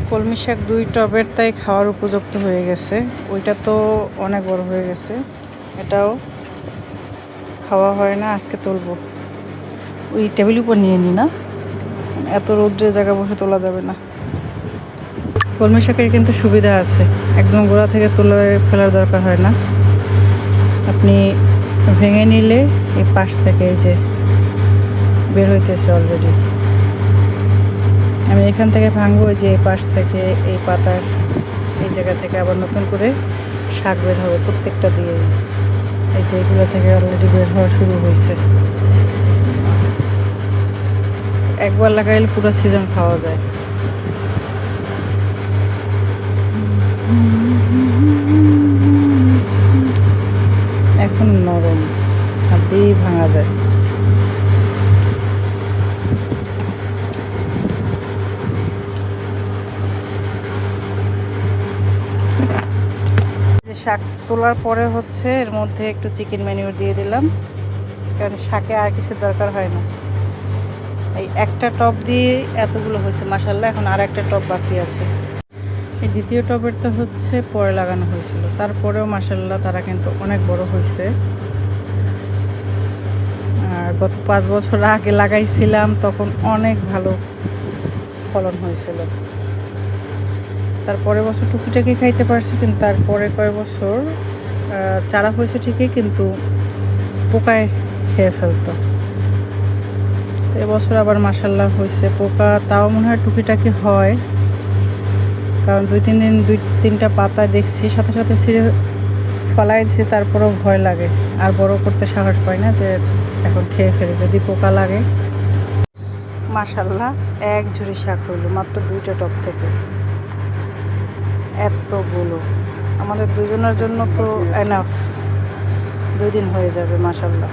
কলমি শাক 2 টবের তাই খাওয়ার উপযুক্ত হয়ে গেছে। ওইটা তো অনেক বড় হয়ে গেছে, এটাও খাওয়া হয় না। আজকে তুলবো, ওই টেবিল উপর নিয়ে নি না, এত রৌদ্রের জায়গা বসে তোলা যাবে না। কলমি শাকের কিন্তু সুবিধা আছে, একদম গোড়া থেকে তুলে ফেলার দরকার হয় না। আপনি ভেঙে নিলে এই পাশ থেকে এই যে বের হইতেছে অলরেডি। আমি এখান থেকে ভাঙবো, যে এই পাশ থেকে এই পাতার এই জায়গা থেকে আবার নতুন করে শাক বের হবে প্রত্যেকটা দিয়ে। এই যে এগুলো থেকে অলরেডি বের হওয়া শুরু হয়েছে। একবার লাগাইলে পুরো সিজন খাওয়া যায়। এখন নরম, হাতেই ভাঙা যায়। শাক তোলার পরে হচ্ছে এর মধ্যে একটু চিকেন ম্যানিউর দিয়ে দিলাম, কারণ শাকে আর কিছু দরকার হয় না। এই একটা টব দিয়ে এতগুলো হয়েছে মাশাআল্লাহ। এখন আর একটা টব বাকি আছে। এই দ্বিতীয় টবের তো হচ্ছে পরে লাগানো হয়েছিল, তারপরেও মাশাআল্লাহ তারা কিন্তু অনেক বড় হয়েছে। আর গত 5 বছর আগে লাগাইছিলাম, তখন অনেক ভালো ফলন হয়েছিল। তারপরে বছর টুকিটাকি খাইতে পারছি, কিন্তু তারপরে কয়েক বছর চারা হয়েছে ঠিকই, কিন্তু পোকায় খেয়ে ফেলতো। এবছর আবার মাশাআল্লাহ হয়েছে। পোকা তাও মনে হয় টুকিটাকি হয়, কারণ 2-3টা পাতা দেখছি সাথে সাথে ছিঁড়ে ফলাই দিছি, তারপরেও ভয় লাগে আর বড় করতে সাহস পায় না, যে এখন খেয়ে ফেলে যদি পোকা লাগে। মাশাআল্লাহ এক ঝুড়ি শাক হইল মাত্র 2টা টব থেকে। এতগুলো আমাদের দুজনের জন্য তো এনাফ, 2 দিন হয়ে যাবে মাশাআল্লাহ।